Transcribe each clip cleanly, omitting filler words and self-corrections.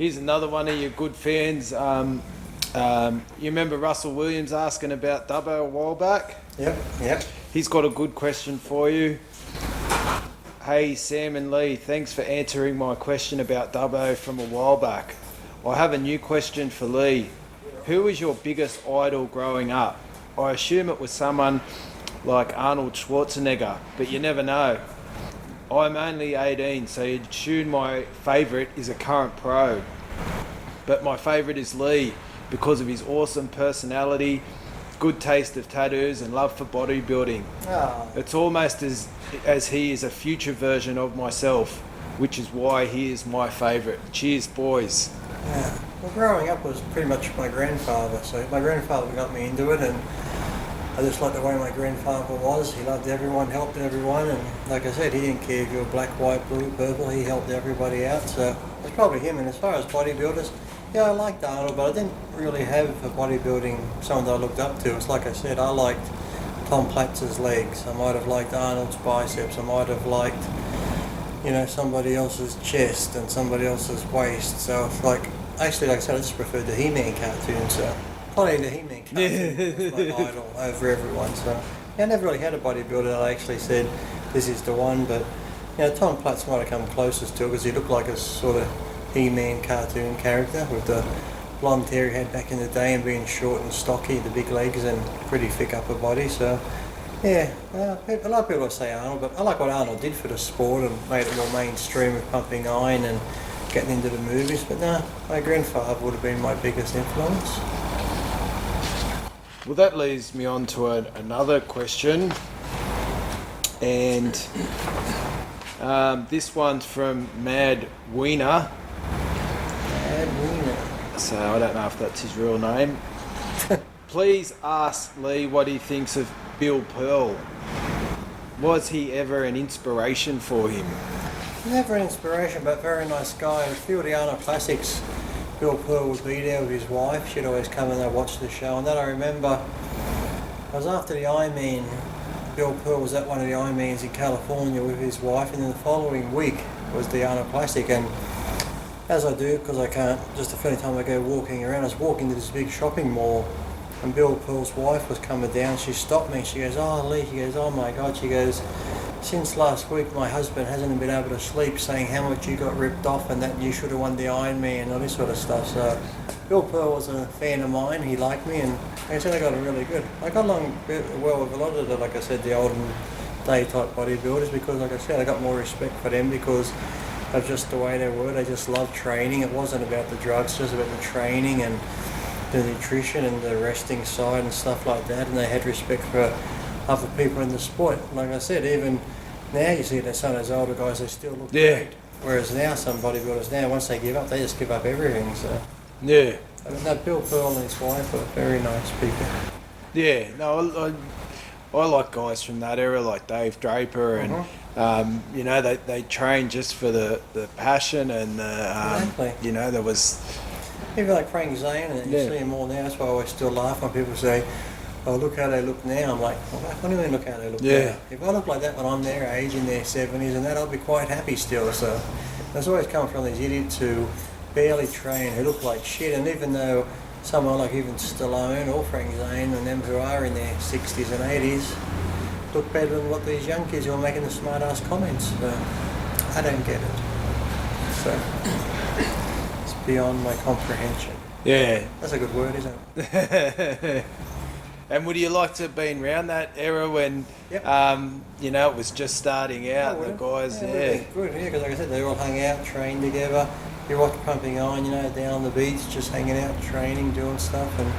Here's another one of your good fans. You remember Russell Williams asking about Dubbo a while back? Yep. He's got a good question for you. Hey, Sam and Lee, thanks for answering my question about Dubbo from a while back. I have a new question for Lee. Who was your biggest idol growing up? I assume it was someone like Arnold Schwarzenegger, but you never know. I'm only 18, so you'd assume my favourite is a current pro. But my favourite is Lee because of his awesome personality, good taste of tattoos and love for bodybuilding. Oh. It's almost as he is a future version of myself, which is why he is my favourite. Cheers, boys. Yeah. Well, growing up was pretty much my grandfather. So my grandfather got me into it, and I just liked the way my grandfather was. He loved everyone, helped everyone, and like I said, he didn't care if you were black, white, blue, purple. He helped everybody out. So it's probably him. And as far as bodybuilders, yeah, I liked Arnold, but I didn't really have a bodybuilding someone that I looked up to. It's like I said, I liked Tom Platz's legs. I might have liked Arnold's biceps. I might have liked, somebody else's chest and somebody else's waist. So it's like, actually, like I said, I just preferred the He-Man cartoon. So probably the He-Man cartoon was my idol over everyone. So yeah, I never really had a bodybuilder that I actually said this is the one. But Tom Platz might have come closest to it because he looked like a sort of He-Man cartoon character with the blonde hair he had back in the day and being short and stocky, the big legs and pretty thick upper body. So yeah, a lot of people say Arnold, but I like what Arnold did for the sport and made it more mainstream with pumping iron and getting into the movies. But no, my grandfather would have been my biggest influence. Well, that leads me on to another question, and this one's from Mad Wiener. So I don't know if that's his real name. Please ask Lee what he thinks of Bill Pearl. Was he ever an inspiration for him? Never an inspiration, but very nice guy. A few of the Arnold Classics, Bill Pearl would be there with his wife. She'd always come and watch the show. And then I remember, I was after the Ironman. Bill Pearl was at one of the Ironmans in California with his wife, and then the following week was the Arnold Classic. And as I do, because I can't, just the only time I go walking around, I was walking to this big shopping mall, and Bill Pearl's wife was coming down. She stopped me. She goes, "Oh, Lee," she goes, "oh my God," she goes, "since last week my husband hasn't been able to sleep, saying how much you got ripped off and that you should have won the Ironman and all this sort of stuff." So Bill Pearl was a fan of mine. He liked me, and like I said, I got on really good. I got along well with a lot of the, like I said, the olden day type bodybuilders, because like I said, I got more respect for them because of just the way they were. They just loved training. It wasn't about the drugs, just about the training and the nutrition and the resting side and stuff like that. And they had respect for other people in the sport. Like I said, even now you see that some of those older guys, they still look great. Whereas now some bodybuilders now, once they give up, they just give up everything. So yeah. No, Bill Pearl and his wife are very nice people. Yeah, no, I like guys from that era like Dave Draper and they train just for the passion and Exactly. There was Even like Frank Zane, and you see him all now. That's why I always still laugh when people say, "Oh, look how they look now." I'm like, well, what do you mean look how they look now? If I look like that when I'm their age, in their 70s and that, I'll be quite happy still. So there's always come from these idiots who barely train, who look like shit. And even though someone like even Stallone or Frank Zane and them who are in their 60s and 80s look better than what these young kids who are making the smart ass comments. So I don't get it. So it's beyond my comprehension. Yeah. That's a good word, isn't it? And would you like to have been around that era when, Yep. it was just starting out, the guys, Good, because like I said, they all hung out, trained together. You watch pumping iron, down on the beach, just hanging out, training, doing stuff, and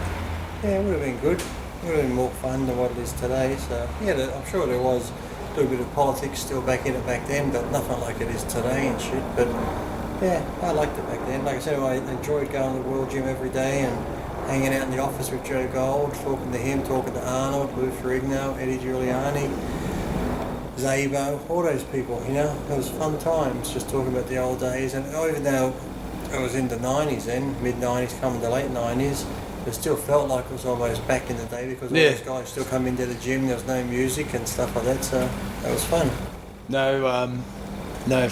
yeah, it would have been good. It would have been more fun than what it is today. So yeah, I'm sure there was a little bit of politics still back in it back then, but nothing like it is today and shit. But yeah, I liked it back then. Like I said, I enjoyed going to the World Gym every day and hanging out in the office with Joe Gold, talking to him, talking to Arnold, Lou Ferrigno, Eddie Giuliani, Zabo, all those people, it was fun times just talking about the old days. And even though it was in the 90s then, mid-90s coming to late 90s, it still felt like it was almost back in the day because all those guys still come into the gym, there was no music and stuff like that, so that was fun. No, No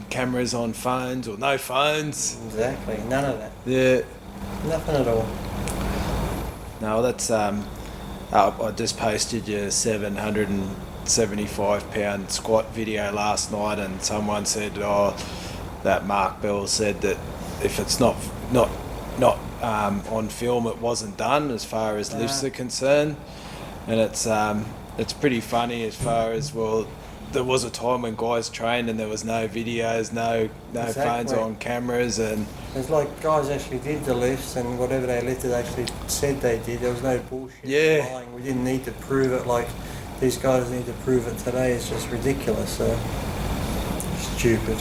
cameras on phones or no phones. Exactly, none of that. Yeah. Nothing at all. No, that's I just posted your 775-pound squat video last night, and someone said, "Oh, that Mark Bell said that if it's not on film, it wasn't done as far as lifts are concerned." And it's pretty funny as far as, well, there was a time when guys trained and there was no videos, no phones on cameras, and it's like guys actually did the lifts, and whatever they lifted actually said they did. There was no bullshit lying. We didn't need to prove it like these guys need to prove it today. It's just ridiculous. So stupid.